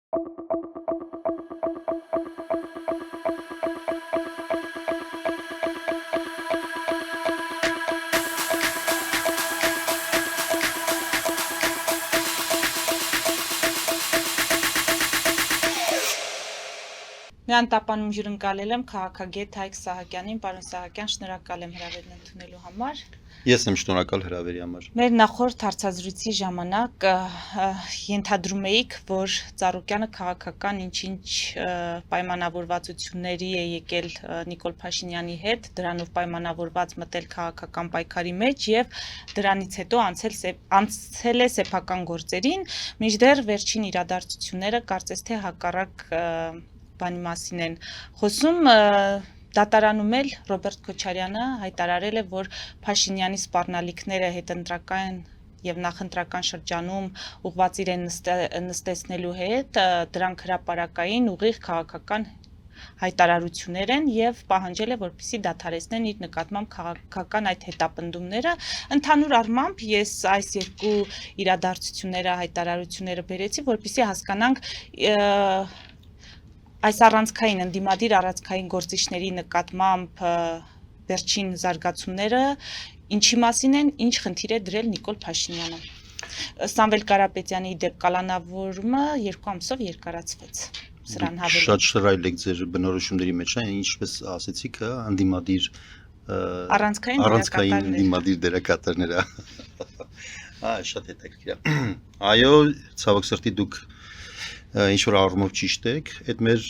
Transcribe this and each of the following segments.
Միան տապանում ջրընկալել եմ քաղաքագետ Հայկ Սահակյանին, պարոն Սահակյան, շնորհակալ եմ հրավերն ընդունելու համար։ Ես եմ շնորհակալ հրավերի համար։ Մեր նախորդ հարցազրույցի ժամանակ ենթադրում էիք, որ Ծառուկյանը քաղաքական ինչ-ինչ պայմանավորվածությունների է եկել Նիկոլ Փաշինյանի հետ, դրանով պայմանավորված մտել քաղաքական պայքարի մեջ եւ դրանից հետո անցել է սեփական գործերին, մինչդեռ վերջին իրադարձությունները կարծես թե հակառակ բանի մասին են խոսում, դատարանում էլ Ռոբերտ Քոչարյանը հայտարարել է, որ Փաշինյանի սպառնալիքները հետընտրական եւ նախընտրական շրջանում ուղղված իրեն նստեցնելու հետ, դրանք հրապարակային ուղիղ քաղաքական հայտարարություններ են եւ պահանջել է, որպեսզի դադարեցնեն իր նկատմամբ քաղաքական այդ հետապնդումները։ Ընդհանուր առմամբ ես այս երկու իրադարձությունները, հայտարարությունները բերեցի, որպեսզի հասկանանք այս առանցքային ընդդիմադիր առանցքային գործիչների նկատմամբ վերջին զարգացումները ինչի մասին են, ինչ խնդիր է դրել Նիկոլ Փաշինյանը։ Սամվել Կարապետյանի դեպ կալանավորումը 2 ամսով երկարացվեց։ Սրան հավելում։ Շատ շռայլ եք ձեր բնորոշումների մեջ, ինչպես ասեցիք, ընդդիմադիր առանցքային ընդդիմադիր դերակատարները։ Շատ հետաքրքիր է։ Այո, ցավոք սրտի դուք ինչ որ առումով ճիշտ եք, այդ մեր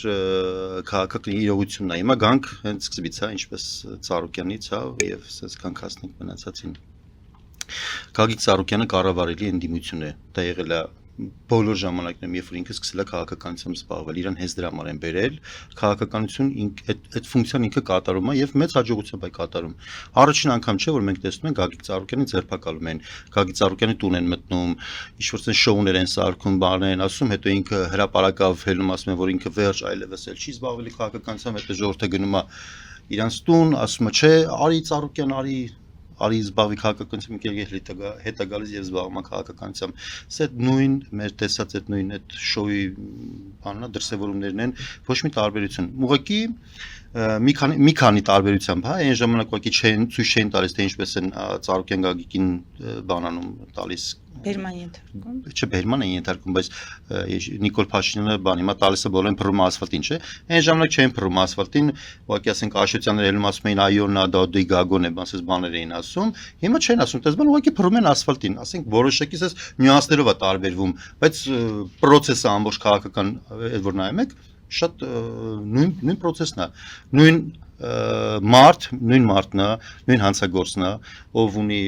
քաղաքական իրողությունն է։ Հիմա գանք հենց սկզբից, ինչպես Ծառուկյանից, եւ ասես գանք հասնենք մնացածին։ Գագիկ Ծառուկյանը կառավարելի ընդդիմություն է, դա եղել է բոլոր ժամանակներում, երբ որ ինքը սկսել է քաղաքականությամբ զբաղվել, իրան հենց դրա համար են բերել, քաղաքականություն այդ ֆունկցիան ինքը կատարում է եւ մեծ հաջողությամբ է կատարում։ Առաջին անգամ չէ, որ մենք տեսնում ենք Գագիկ Ծառուկյանին ձերբակալում են, Գագիկ Ծառուկյանի տուն են մտնում, ինչ-որ ցեն շոուներ են սարքում, բաներ են ասում, հետո ինքը հրապարակավելում ասում է, որ ինքը վերջ այլևս էլ չի զբաղվելի քաղաքականությամբ, հետո ժողովուրդը գնում է իրանց տուն, ասում է, չէ, արի Ծառուկյան, արի զբաղվի քաղաքականությամբ, հետ է գալիս եւ զբաղվում է քաղաքականությամբ։ Սա նույն մեր տեսած այդ նույն այդ շոուի բաննա դրսևորումներն են, ոչ մի տարբերություն։ Ուղղակի մի քանի տարբերությամբ, այն ժամանակ ուղղակի ցույց չէին տալիս, թե ինչպես են Ծառուկյան Գագիկին բանանում տալիս Բերման ենթարկում։ Չէ, բերման են ենթարկում, բայց Նիկոլ Փաշինյանը բան հիմա տալիս է բոլորին փռում ասֆալտին, չէ։ Այն ժամանակ չէին փռում ասֆալտին, ուղղակի ասենք Աշոտյանները ելնում ասում էին այո, նա դա դի գագոն է, ասես բաներ էին ասում։ Հիմա չեն ասում, դες բան ուղղակի փռում են ասֆալտին, ասենք որոշակի էս նյուանսներով է տարբերվում, բայց process-ը ամբողջ քաղաքական այդ որ նայում եք, շատ նույն process-ն է, նույն մարդն է, նույն հանցագործն է, ով ունի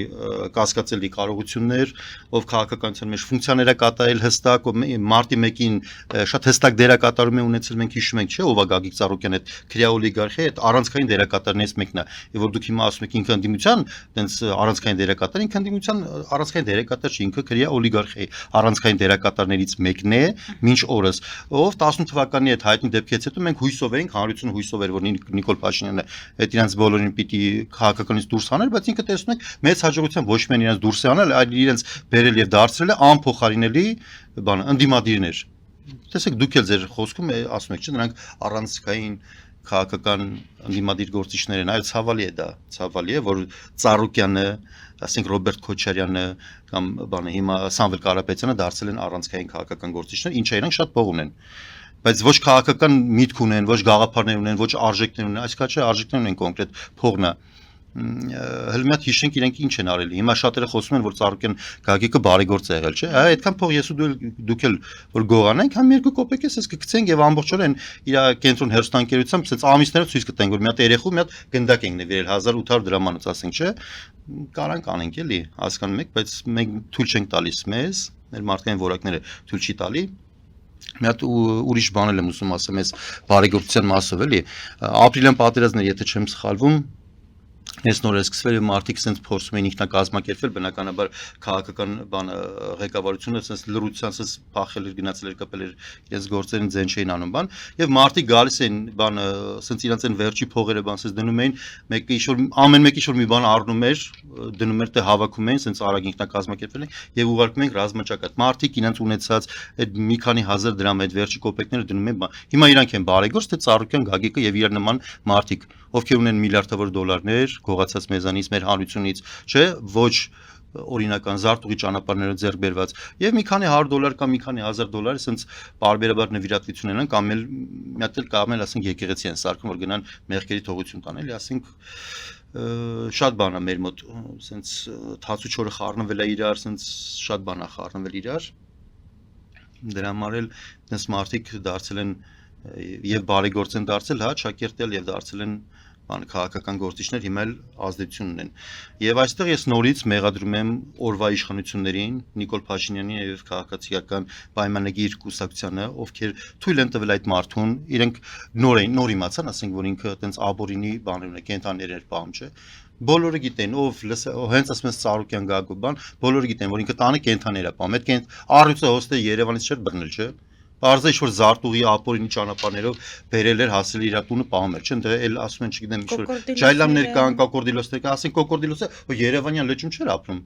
կասկածելի կարողություններ, ով քաղաքականության մեջ ֆունկցիաներ է կատարել հստակ, մարտի 1-ին շատ հստակ դերակատարում է ունեցել, մենք հիշում ենք, չէ, ով է Գագիկ Ծառուկյանը, այդ քրեա օլիգարխի, այդ առանցքային դերակատարներից մեկն է, եւ որ դուք հիմա ասում եք ինքը ընդդիմության, տենց առանցքային դերակատար, ինքը ընդդիմության առանցքային դերակատար չի, ինքը քրեա օլիգարխի առանցքային դերակատարներից մեկն է, մինչ օրս, ով 18 թվականի այդ հայտնի դեպքից հետո մենք հույսով էինք, հանրությունը հույսով էր, որ Նիկոլ Փաշինյանը այդ իրենց բոլորին պիտի քաղաքականից դուրս հանել, բայց ինքը տեսնում եք մեծ հաջողությամբ ոչ միայն իրենց դուրս է հանել, այլ իրենց բերել եւ դարձրել է անփոխարինելի բան ընդդիմադիրներ։ Տեսեք դուք էլ ձեր խոսքում ասում եք, չէ, նրանք առանցքային քաղաքական ընդդիմադիր գործիչներ են, այլ ցավալի է դա, ցավալի է, որ Ծառուկյանը, ասենք Ռոբերտ Քոչարյանը կամ բանը հիմա Սամվել Կարապետյանը դարձել են առանցքային քաղաքական գործիչներ, ինչը իրանք շատ փող ունեն։ Բայց ոչ քաղաքական միտք ունեն, ոչ գաղափարներ ունեն, ոչ արժեքներ ունեն, այսքան չէ, արժեքներ ունեն կոնկրետ փողն է։ Հələ մի հատ հիշենք իրենք ինչ են արել։ Հիմա շատերը խոսում են, որ Ծառուկյան Գագիկը բարեգործ է եղել, չէ։ Այդքան փող ես ու դուք էլ որ գողանենք, համ 2 կոպեկ էս կգցենք եւ ամբողջորեն իր կենտրոն հերոստանգերությամբ ցած ամիսներով ցույց կտենք, որ մի հատ երեխու մի հատ գնդակ ենք նվիրել 1800 դրամանոց, ասենք, չէ։ Կարանք անենք էլի, հասկանում եք, բայց մենք թույլ չենք տալիս մեզ, մեր մարդկային որակները թույլ չի տալի։ Մի հատ ուրիշ բան եմ ուզում ասեմ, այս բարեգործության մասով էլի ապրիլյան պատերազմներ, եթե չեմ սխալվում, Ես նոր է սկսվել եւ մարդիկ sense փորձում են ինքնակազմակերպվել, բնականաբար քաղաքական բանը ղեկավարությունը sense լրության sense փախել էր, գնացել էր, կապել էր իրենց գործերին ձեն չէին անում բան եւ մարդիկ գալիս են բանը sense իրանց են վերջի փողերը բան sense դնում էին, մեկը իշոր ամեն մեկը իշոր մի բան առնում էր, դնում էր թե հավաքում էին sense արագ ինքնակազմակերպվել են եւ ուղարկում են ռազմաճակատ։ Մարդիկ իրենց ունեցած այդ մի քանի հազար դրամ այդ վերջի կոպեկները դնում են բան։ Հիմա իրանք են բարեգործ թե Ծառուկյան Գագիկը եւ իրար նման մարդիկ, ովքեր ունեն միլիարդավոր դոլարներ գողացած մեզանից, մեր հանրությունից, չէ, ոչ օրինական զարտուղի ճանապարհները ձեռք բերված եւ մի քանի $100 կամ մի քանի $1000 ասենց բարբերաբար նվիրատվություն ունեն կամ էլ մի հատ էլ կամ էլ ասենք եկեղեցի են սարքում որ գնան մեղքերի թողություն տան էլի ասենք շատ բան է մեր մոտ ասենց թացու չորը խառնվել է իրար ասենց շատ բան է խառնվել իրար դրա համար էլ այնպես մարդիկ դարձել են եւ բարեգործ են դարձել հա շակերտել եւ դարձել են բան քաղաքական գործիչներ հիմա էլ ազդեցություն ունեն եւ այստեղ ես նորից մեղադրում եմ օրվա իշխանություններին Նիկոլ Փաշինյանին եւ քաղաքացիական պայմանագիր կուսակցությանը ովքեր թույլ են տվել այդ մարդուն իրենք նոր իմացան ասենք որ ինքը այտենց աբորինի բաներ ունի կենթաներ էր բամ չէ բոլորը գիտեն ով հենց ասում են Ծառուկյան Գագու բան բոլորը գիտեն որ ինքը տանը կենթաներ է բամ այդ կենթ առյուծը հոստե Երևանից չէր բռնել չէ Բարձր ինչ որ զարտուղի ապորինի ճանապարհներով բերել էր հասել իր տունը պահում էր, չէ՞, այնտեղ էլ ասում են, չգիտեմ, ինչ որ ջայլամներ կան, կոկորդիլոսներ կան, ասենք կոկորդիլոսը, որ Երևանյան լճում չէր ապրում։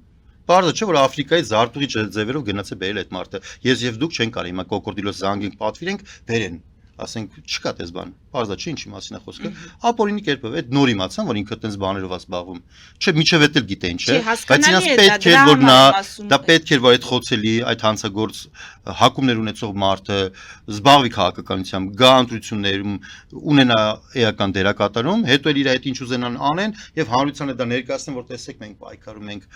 Բարձր չէ որ Աֆրիկայի զարտուղի ձևերով գնաց է բերել այդ մարդը։ Ես եւ դուք չեն կարող հիմա կոկորդիլոս զանգենք, պատվիրենք, բերեն։ Ասենք չկա դες բան։ Բարձր չէ ինչի մասին է խոսքը։ Ապորինի կերպով այդ նոր իմացան որ ինքը այդպես բաներով է զբաղվում։ Չէ, միջև էլ գիտեն, չէ։ Բայց ինձ պետք էր որ նա դա պետք էր որ այդ խոցելի այդ հանցագործ հակումներ ունեցող մարդը զբաղվի քաղաքականությամբ, գա ընտրություններում ունենա էական դերակատարում, հետո էլ իր այդ ինչ ուզենան անեն եւ հանրությանը դա ներկայացնեն որ տեսեք մենք պայքարում ենք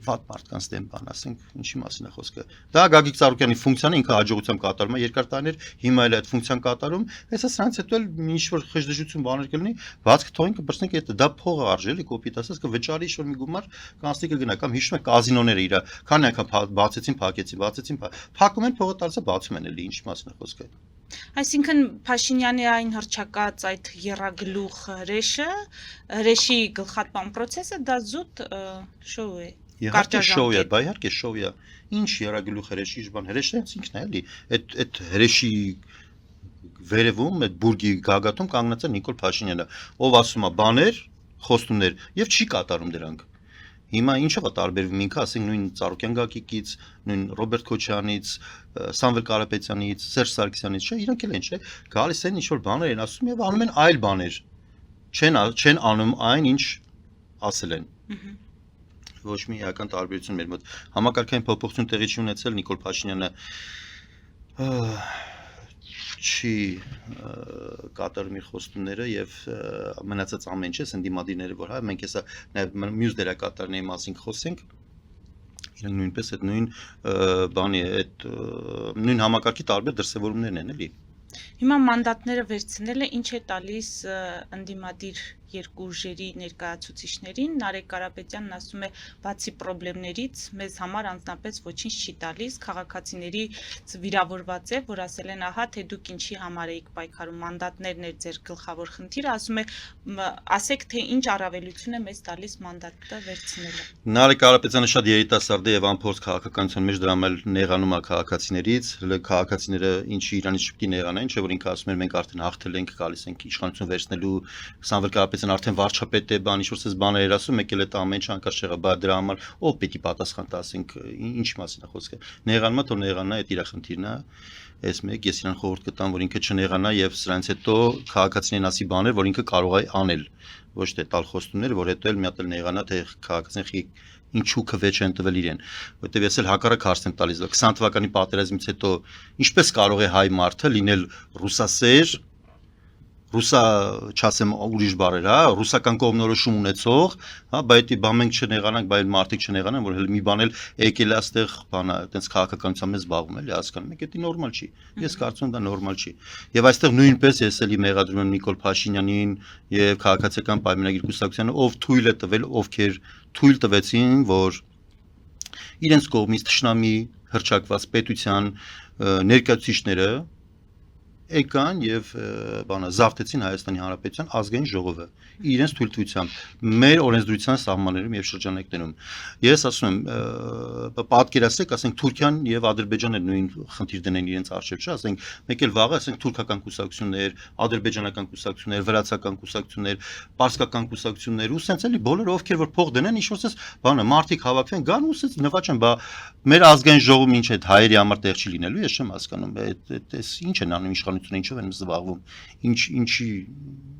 վատ մարդկանց դեմ բան ասենք ինչի մասին է խոսքը դա Գագիկ Ծառուկյանի ֆունկցիան ինքը հաջողությամբ կատարում է երկար տարիներ հիմա էլ այդ ֆունկցիան կատարում հեսա սրանց հետո էլ ինչ որ խժդժություն բաներ կլինի բաց կթողին կբրցնենք այդ դա փողը արժելի կոպիտ ասած կվճարի ինչ որ մի գումար կանցնի կգնա կամ հիշում եք կազինոները իրա քանի անգամ բացեցին փակեցին փակում են փողը տալիս բացում են էլի ինչի մասին է խոսքը Այսինքն Փաշինյանի այն հռչակած այդ երագլուխ հրեշի գլխատման process-ը դա զուտ շոու է Իհարկե շոու է, բա իհարկե շոու է ինչ երագլուխ հրեշի բան հրեշը ինքն է էլի այդ հրեշի վերևում այդ բուրգի գագաթում կանգնած է Նիկոլ Փաշինյանը ով ասում է բաներ խոստումներ եւ չի կատարում դրանք Հիմա ինչով է տարբերվում ինքը, ասենք նույն Ծառուկյան Գագիկից, նույն Ռոբերտ Քոչյանից, Սամվել Կարապետյանից, Սերժ Սարգսյանից, չէ, իրանք էլ են, չէ, գալիս են ինչ որ բաներ են ասում եւ անում են այլ բաներ։ Չեն անում այն, ինչ ասել են։ Ոչ մի էական տարբերություն մեր մոտ։ Համակարգային փոփոխություն տեղի չի ունեցել Նիկոլ Փաշինյանը չի կատարում իր խոստումները եւ մնացած ամեն ինչը սնդիմադիրները որ հա մենք հեսա նաեւ մյուս դերակատարների մասին խոսենք իրենք նույնպես այդ նույն բանի այդ նույն համակարգի տարբեր դրսևորումներն են էլի Հիմա մանդատները վերցնելը ինչ է տալիս ընդդիմադիր երկու ուժերի ներկայացուցիչներին Նարեկ Կարապետյանն ասում է բացի խնդիրներից մեզ համար անձնապես ոչինչ չի տալիս քաղաքացիների վիրավորված է որ ասել են ահա թե դուք ինչի համար եք պայքարում մանդատներն էր ձեր գլխավոր խնդիրը ասում է ասեք թե ինչ առավելություն է մեզ տալիս մանդատը վերցնելը Նարեկ Կարապետյանը շատ երիտասարդ է եւ անփորձ քաղաքականության մեջ դրամ էլ նեղանում է քաղաքացիներից քաղաքացիները ինչի Իրանից շփքի նեղանային չէ որ ինքը ասում էր մենք արդեն հաղթել ենք գալիս ենք իշխանություն վերցնելու Սամվել Կարապետյանը արդեն վարչապետ է բան ինչ-որ բաներ էր ասում եկել է ամեն ինչ անկած չեղա բայց դրա համար ով պետք է պատասխան տա ասենք ինչ մասին է խոսքը նեղանմա թող նեղանա այդ իր խնդիրն է այս մեկ ես իրան խորհուրդ կտամ որ ինքը չնեղանա եւ սրանից հետո քաղաքացիներին ասի բաներ որ ինքը կարող է անել ոչ թե տալ խոստումներ որ հետո էլ մի հատ էլ նեղանա թե քաղաքացիներին ինչու քվեջ են տվել իրեն որտեվ ես էլ հակառակ հարց եմ տալիս 20 թվականի պատերազմից հետո ինչպես կարող է հայ մարդը լինել ռուսասեր ռուսա չասեմ ուրիշ բառեր, հա, ռուսական կողմնորոշում ունեցող, հա, բայց բա մենք չնեղանանք, բայց մարդիկ չնեղանան, որ հենց մի բան էլ եկել է այստեղ, բանա, այտենց քաղաքականությամբ մեզ զբաղվում էլի, հասկանում եք, դա նորմալ չի։ Ես կարծում եմ դա նորմալ չի։ Եվ այստեղ նույնպես ես էլի մեղադրում եմ Նիկոլ Փաշինյանին եւ քաղաքացիական պայմանագիր կուսակցությանը, ով թույլ է տվել, ովքեր թույլ տվեցին, որ իրենց կողմից թշնամի հրճակված պետության ներկայացուցիչները եկան եւ բանը զավթեցին Հայաստանի Հանրապետության ազգային ժողովը իրենց թույլտվությամբ մեր օրենսդրության սահմաններում եւ շրջանակներում ես ասում եմ պատկերացրեք ասենք Թուրքիան եւ Ադրբեջանը նույն խնդիր դնեն իրենց արժեվ չէ ասենք մեկ էլ վաղը ասենք թուրքական կուսակցություններ ադրբեջանական կուսակցություններ վրացական կուսակցություններ պարսկական կուսակցություններ ու սենց էլի բոլորը ովքեր որ փող դնեն ինչ որ սենց բանը մարդիկ հավաքվեն գան ու սենց նվաճեն բա մեր ազգային ժողովում ինչ այդ հայերի համար տեղ չի լինելու ես չեմ հասկանում այս ինչ են անում իշխանությունը ինչով են զբաղվում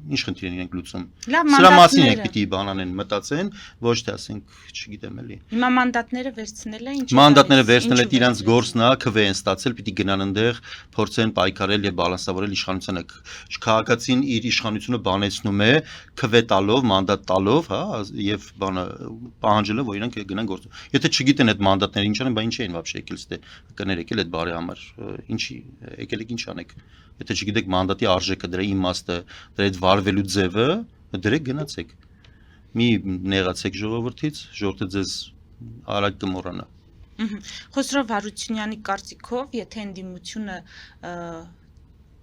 ինչ խնդիր են իրենք լուծում սրա մասին ենք պիտի բանանեն մտածեն ոչ թե ասենք չգիտեմ էլի հիմա մանդատները վերցնել են մանդատները վերցնել են իրանց գործն է քվ են ստացել պիտի գնան այնտեղ փորձեն պայքարել եւ բալանսավորել իշխանությունը քաղաքացին իր իշխանությունը բանեցնում է քվ տալով մանդատ տալով հա եւ բանը պահանջելով որ իրանք գնան գործ եթե չգիտեն այդ մանդատները ինչ անեն բա ինչ էին вообще եկել ստե կներեք էլ այդ բարի համար ինչի եկել եք ինչ անեք եթե չգիտեք մանդատի արժեքը դրա իմաստը դրա այդ վարվելու ձևը դրեք գնացեք մի նեղացեք ժողովրդը ձեզ արագ կմոռանա Խոսրով Հարությունյանի կարծիքով եթե ընդդիմությունը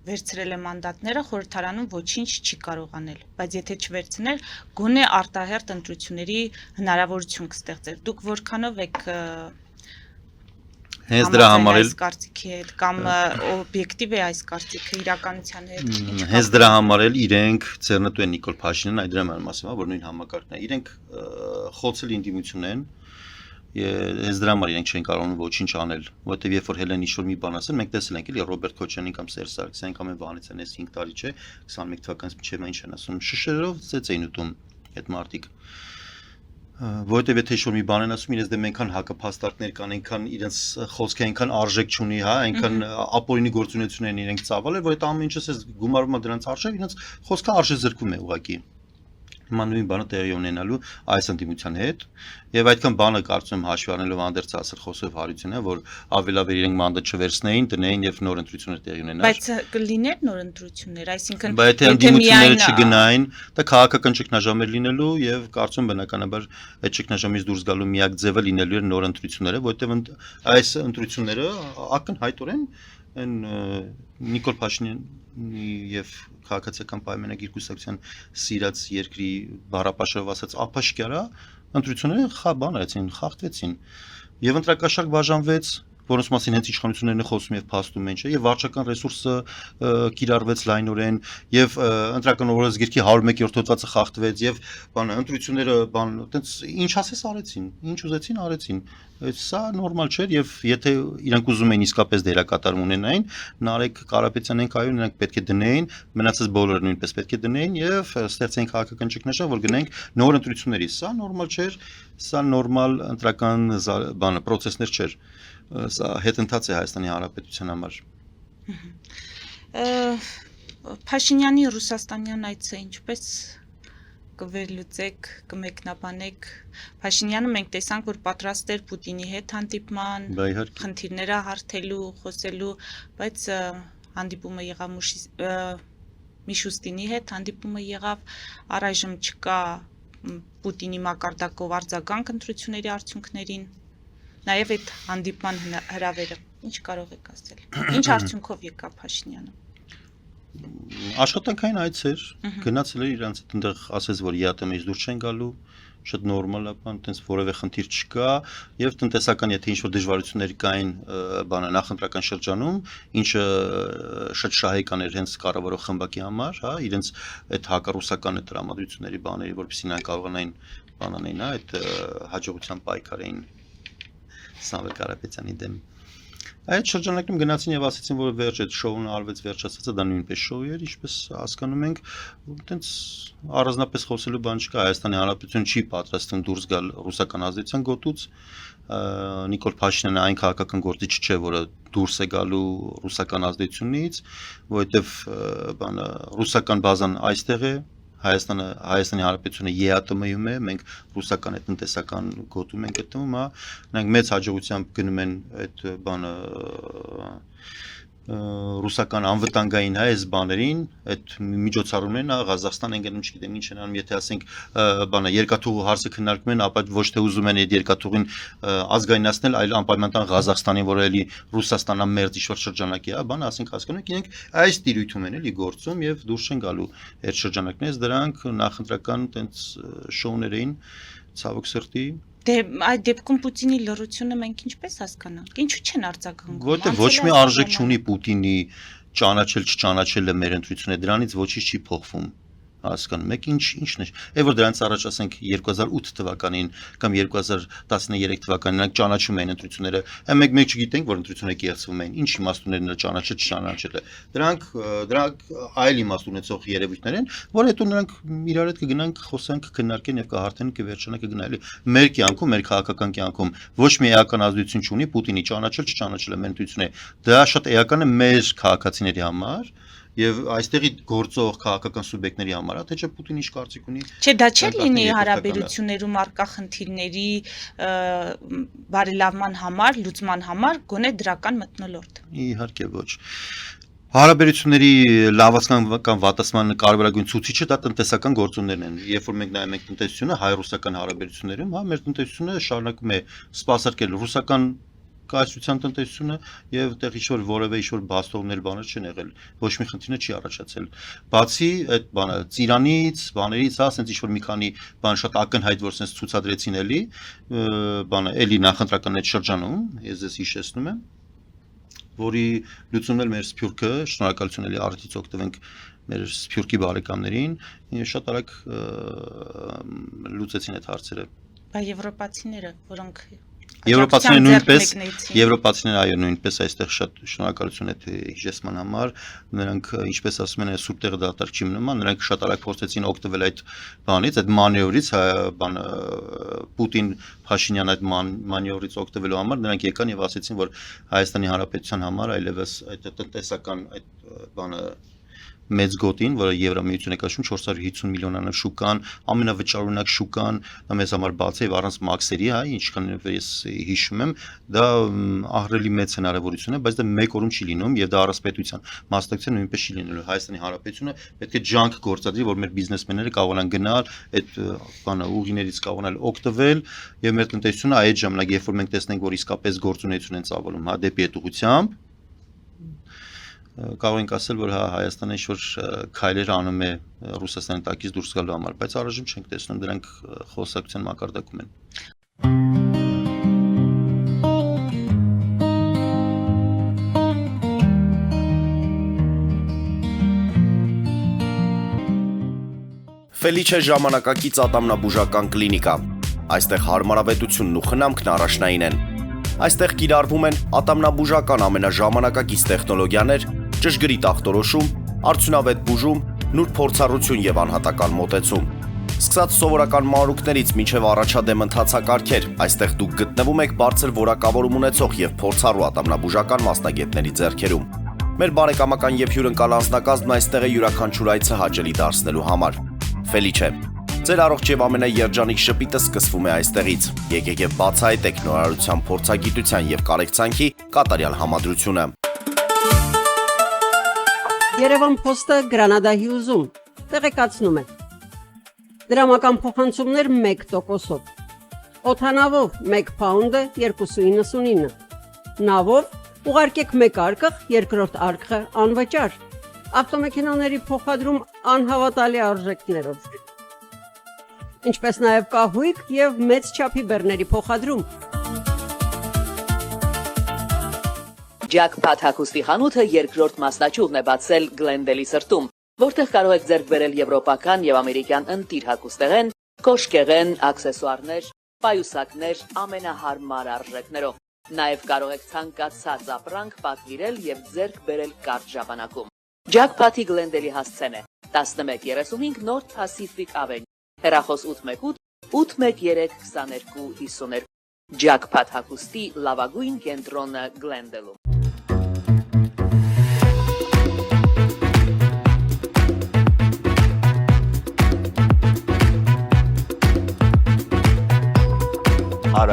վերցրել է մանդատները խորհրդարանում ոչինչ չի կարող անել բայց եթե չվերցներ գոնե արտահերթ ընտրությունների հնարավորություն կստեղծեր դուք որքանով եք հենց դրա համար էլ կարծիքի հետ կամ օբյեկտիվ է այս կարծիքը իրականության հետ հենց դրա համար էլ իրենք Ցերնտու են Նիկոլ Փաշինյանն այդ դրա մասին որ նույն համակարգն է իրենք խոցել ինդիմություն են ես դրա համար իրենք չեն կարողանում ոչինչ անել որովհետև երբ որ Հելեն ինչ-որ մի բան ասել մենք տեսել ենք էլի Ռոբերտ Քոչյանին կամ Սերժ Սարգսյանին կամ Վանեցյան այս 5 տարի չէ 21 թվականից մինչև ինչ են ասում շշերով ծեծ էին ուտում այդ մարտիկ որովհետև եթե ինչ-որ մի բան են ասում իրենց դեմ այնքան հակափաստարկներ կան այնքան իրենց խոսքը այնքան արժեք չունի հա այնքան ապօրինի գործունեություն են իրենք ծավալել որ այդ ամեն ինչը ասես գումարվում է դրանց արժեք իրենց խոսքը արժե զրկում է ուղղակի Հիմա նույն բանը տեղի ունենալու այս ընդդիմության հետ եւ այդքան բանը կարծում եմ հաշվի առնելով անդերց ասել խոսով Հարությունյանը որ ավելաբեր իրենք մանդատ չվերցնեին դնեին եւ նոր ընտրություններ տեղի ունենար բայց կլիներ նոր ընտրություններ այսինքն բայց եթե ընդդիմությունները չգնային դա քաղաքական ճգնաժամ էր լինելու եւ կարծում բնականաբար այդ ճգնաժամից դուրս գալու միակ ձևը լինելու էր նոր ընտրությունները որովհետեւ այս ընտրությունները ակնհայտորեն այն Նիկոլ Փաշինյանի եւ քաղաքացիական պայմանագիր կուսակցության սիրած երկրի բառապաշարով ասած ափաշկյարա ընտրությունները խաբան արեցին խախտվեցին եւ ընտրակաշարք բաժանվեց որոնց մասին հենց իշխանություններն են խոսում եւ փաստում են չէ եւ վարչական ռեսուրսը կիրառվեց լայնորեն եւ ընտրական օրենսգիրքի 101-րդ հոդվածը խախտվեց եւ բանը ընտրությունները բան այտենց ինչ ասես արեցին ինչ ուզեցին արեցին սա նորմալ չէր եւ եթե իրանք ուզում էին իսկապես դերակատարում ունենային Նարեկ Կարապետյանեն կայուն նրանք պետք է դնեին մնացած բոլորը նույնպես պետք է դնեին եւ ստեղծեին քաղաքական ճգնաժամ որ գնանք նոր ընտրությունների սա նորմալ չէր սա նորմալ ընտրական բանը process-ներ չէր սա հետընթաց է Հայաստանի Հանրապետության համար Փաշինյանի Ռուսաստանյան այցը ինչպես կվերլուծեք, կմեկնաբանեք Փաշինյանը մենք տեսանք, որ պատրաստ էր Պուտինի հետ հանդիպման, խնդիրները հարթելու, խոսելու, բայց հանդիպումը եղավ Միշուստինի հետ, հանդիպումը եղավ, առայժմ չկա Պուտինի մակարդակով արձագանք ընտրությունների արդյունքներին, նաև այդ հանդիպման հրավերը, ինչ կարող եք ասել, ինչ արդյունքով եկավ Փաշինյանը Աշխատանքային այց էր, գնացել էր իրանց այդտեղ ասես որ ԵԱՏՄ-ից դուրս չեն գալու, շատ նորմալ է, բան, այտենց որևէ խնդիր չկա, եւ տնտեսական եթե ինչ-որ դժվարություններ կային, բանը նախընտրական շրջանում, ինչը շատ շահեկան էր հենց կառավարող խմբակի համար, հա, իրենց այդ հակառուսական այդ տրամադրությունների բաների, որպեսզի նրանք կարողանային բանանային, հա, այդ հաջողության պայքարային Սամվել Կարապետյանի դեմ Այդ շրջանակում գնացին եւ ասացին, որ վերջ այդ շոուն արվեց վերջացածը դա նույնպես շոու էր, ինչպես հասկանում ենք, այտենց առանձնապես խոսելու բան չկա, Հայաստանի Հանրապետությունը չի պատրաստվում դուրս գալ ռուսական ազդեցության գոտուց, Նիկոլ Փաշինյանը այն քաղաքական գործիչ չէ, որը դուրս է գալու ռուսական ազդեցությունից, որովհետեւ բանը ռուսական բազան այստեղ է Հայաստանի Հանրապետությունը ԵԱՏՄ-ում է, մենք ռուսական այդ տնտեսական գոտում ենք գտնվում, հա, նրանք մեծ հաջողությամբ գնում են այդ բանը ռուսական անվտանգային այս բաներին, այդ միջոցառումներն Ղազախստան են գնում, չգիտեմ ինչ են անում, եթե ասենք բանը երկաթուղու հարցը քննարկում են, ապա ոչ թե ուզում են այդ երկաթուղին ազգայնացնել, այլ անպայման Ղազախստանին, որը էլի Ռուսաստանա մերձ ինչ-որ շրջանակի է, բանը ասենք հասկանում եք, իրենք այս տիրույթում են էլի գործում եւ դուրս են գալու այդ շրջանակներից, դրանք նախընտրական տենց շոուներ էին, ցավոք սրտի Դե այդ դեպքում Պուտինի լռությունը մենք ինչպես հասկանանք։ Ինչու չեն արձագանքում։ Որտեղ ոչ մի արժեք չունի Պուտինի ճանաչել չճանաչելը մեր ընտրությունները, դրանից ոչինչ չի փոխվում։ Հասկանում եք ինչն է։ Այ որ դրանից առաջ ասենք 2008 թվականին կամ 2013 թվականին նրանք ճանաչում էին ընտրությունները, մենք չգիտենք որ ընտրությունները կեղծվում էին, ինչ իմաստ ուներ նրա ճանաչել չճանաչելը։ Դրանք այլ իմաստ ունեցող երևույթներ են, որ հետո նրանք իրար հետ կգնանք, խոսանք, քննարկեն եւ կհարթեն կվերջանա կգնալի։ Մեր կյանքում, մեր քաղաքական կյանքում ոչ մի էական ազդեցություն չունի Պուտինի ճանաչել չճանաչելը մեր ընտրությունները։ Դա շատ էական է մեր քաղաքացիների համար։ Եվ այստեղի գործող քաղաքական սուբյեկտների համար, թե չէ Պուտինը ինչ կարծիք ունի։ Չէ, դա չէ լինի հարաբերություններում առկա խնդիրների բարելավման համար, լուծման համար գոնե դրական մթնոլորտ։ Իհարկե ոչ։ Հարաբերությունների լավացման կամ վատացման կարևորագույն ցուցիչը դա տնտեսական գործոններն են։ Երբ որ մենք նայում ենք տնտեսությունը, հայ-ռուսական հարաբերություններում, մեր տնտեսությունը շարունակում է սպասարկել ռուսական կայացության տնտեսությունը եւ այդտեղ ինչ-որ որևէ ինչ-որ բաստողներ բաներ չեն եղել, ոչ մի խնդիրներ չի առաջացել։ Բացի այդ բանը Ծիրանից, բաներից, ասենց ինչ-որ մի քանի բան շատ ակնհայտ որ sense ցուցադրեցին էլի, բանը էլի նախընտրական այդ շրջանում, ես ձեզ հիշեցնում եմ, որի լուծումն էլ մեր Սփյուռքը, շնորհակալություն էլի արդից օգտվենք մեր Սփյուռքի բարեկամներին, շատ արագ լուծեցին այդ հարցերը։ Բայց եվրոպացիները, որոնք Եվրոպացիները այո նույնպես այստեղ շատ շնորհակալություն այդ հիշեցման համար, նրանք ինչպես ասում են սուրբ տեղը դատարկ չի մնում, նրանք շատ արագ փորձեցին օգտվել այդ բանից, այդ մանևրից, բանը Պուտին Փաշինյան այդ մանևրից օգտվելու համար նրանք եկան եւ ասացին, որ Հայաստանի Հանրապետության համար այլևս այդ տնտեսական այդ բանը մեծ գոտին, որը Եվրամիությունը կաշում 450 միլիոնանոց շուկան, ամենավճարունակ շուկան, դա մեզ համար բաց է եւ առանց մաքսերի, հա, ինչքան ես հիշում եմ, դա ահռելի մեծ հնարավորություն է, բայց դա մեկ օրում չի լինում եւ դա առասպետության մասնակցության նույնպես չի լինելու։ Հայաստանի Հանրապետությունը պետք է ջանք գործադրի, որ մեր բիզնեսմենները կարողանան գնալ այդ բանը ուղիներից կարողանալ օգտվել եւ մեր տնտեսությունը այդ ժամանակ, երբ որ մենք տեսնենք, որ իսկապես գործունեություն են ծավալում, հա, դեպի այդ ուղղությամբ կարող ենք ասել, որ Հայաստանը ինչ-որ քայլեր անում է Ռուսաստանի տակից դուրս գալու համար, բայց առայժմ չենք տեսնում, դրանք խոսակցության մակարդակում են։ Ֆելիչե ժամանակակից ատամնաբուժական կլինիկա։ Այստեղ հարմարավետությունն ու խնամքն առաջնային են։ Այստեղ կիրառվում են ատամնաբուժական ամենաժամանակակից տեխնոլոգիաներ, ճշգրիտ ախտորոշում, արդյունավետ բուժում, նուրբ փորձառություն եւ անհատական մոտեցում։ Սկսած սովորական մանրուքներից մինչև առաջադեմ ընթացակարգեր, այստեղ դուք գտնվում եք բարձր որակավորում ունեցող եւ փորձառու ատամնաբուժական մասնագետների ձեռքերում։ Մեր բարեկամական եւ հյուրընկալ անձնակազմն այստեղ է յուրաքանչյուր այցը հաճելի դարձնելու համար։ Ֆելիչե, ձեր առողջ եւ ամենաերջանիկ շպիտը սկսվում է այստեղից։ Եկեք եւ բացահայտեք նորարարության փորձագիտության եւ կարեկցանքի կատարյալ համադրությունը։ Երևան Փոստը Գրանադա Հյուզում տեղեկացնում է։ Դրամական փոխանցումներ 1%-ով։ Օդանավով 1 փաունդը 2.99։ Նավով ուղարկեք 1 արկղ, երկրորդ արկղը անվճար։ Ավտոմեքենաների փոխադրում անհավատալի արժեքներով։ Ինչպես նաև կահույք եւ մեծ չափի բեռների փոխադրում։ Jackpot հագուստի խանութը երկրորդ մասնաճյուղն է բացել Գլենդելի սրտում, որտեղ կարող եք ձեռք բերել եվրոպական եւ ամերիկյան ընտիր հագուստեղեն, կոշկեղեն, աքսեսուարներ, պայուսակներ ամենահարմար արժեքներով։ Նաև կարող եք ցանկացած ապրանք պատվիրել եւ ձեռք բերել կարճ ժամանակում։ Jackpot-ի Գլենդելի հասցեն է 1135 North Pacific Avenue, հեռախոս 818 813 2252։ Jackpot հագուստի լավագույն կենտրոնը Գլենդելում։